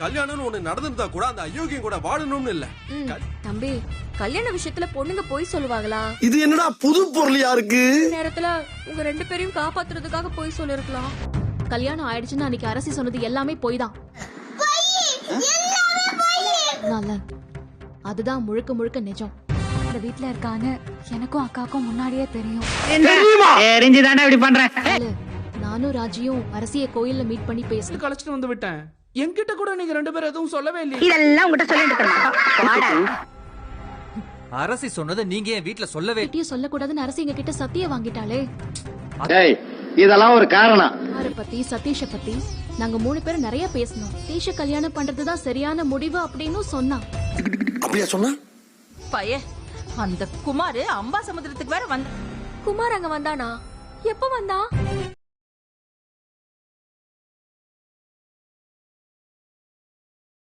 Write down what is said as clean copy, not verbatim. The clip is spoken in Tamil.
கல்யாணம்னு ஒண்ணு நடந்திருந்தா கூட அந்த அயோக்கியம் கூட வாழணும்னு இல்ல. தம்பி, கல்யாண விஷயத்துல பொண்ணுங்க போய் சொல்லுவாங்களா? இது என்னடா புது பொருளியா இருக்கு? நேரத்துல உங்க 2 பேரையும் காப்பாத்துறதுக்காக போய் சொல்லிருக்கலாம். கல்யாணம் ஆயிடுச்சுன்னு அன்னைக்கு அரசி சொன்னது எல்லாமே போய் தான். அதுதான் முழுக்க முழுக்க நிஜம். இந்த வீட்ல இருக்கான்னு எனக்கும் அக்காக்கும் முன்னாடியே தெரியும். தெரிஞ்சுதானே இப்படி பண்றேன். நானும் ராஜியும் அரசிய கோயில்ல மீட் பண்ணி பேசி கழிச்சிட்டு வந்து விட்டேன். என்கிட்ட கூட நீங்க 2 பேரும் எதுவும் சொல்லவே இல்லையே. இதெல்லாம் உங்ககிட்ட சொல்லிட்டு அரசி சொன்னதை நீங்க என் வீட்டுல சொல்லவே கிட்டயும் சொல்லக்கூடாதுன்னு அரசி எங்க கிட்ட சத்திய வாங்கிட்டாளே. இதெல்லாம் ஒரு காரணம். யார பத்தி, சதீஷ பத்தி நாங்க 3 பேரும் நிறைய பேசணும். சதீஷ கல்யாணம் பண்றதுதான் சரியான முடிவு அப்படின்னு சொன்னா. அப்படியா சொன்னா? பைய அந்த குமார் அம்பா சமுத்திரத்துக்கு வேற வந்த. குமார் அங்க வந்தானா? எப்ப வந்தா?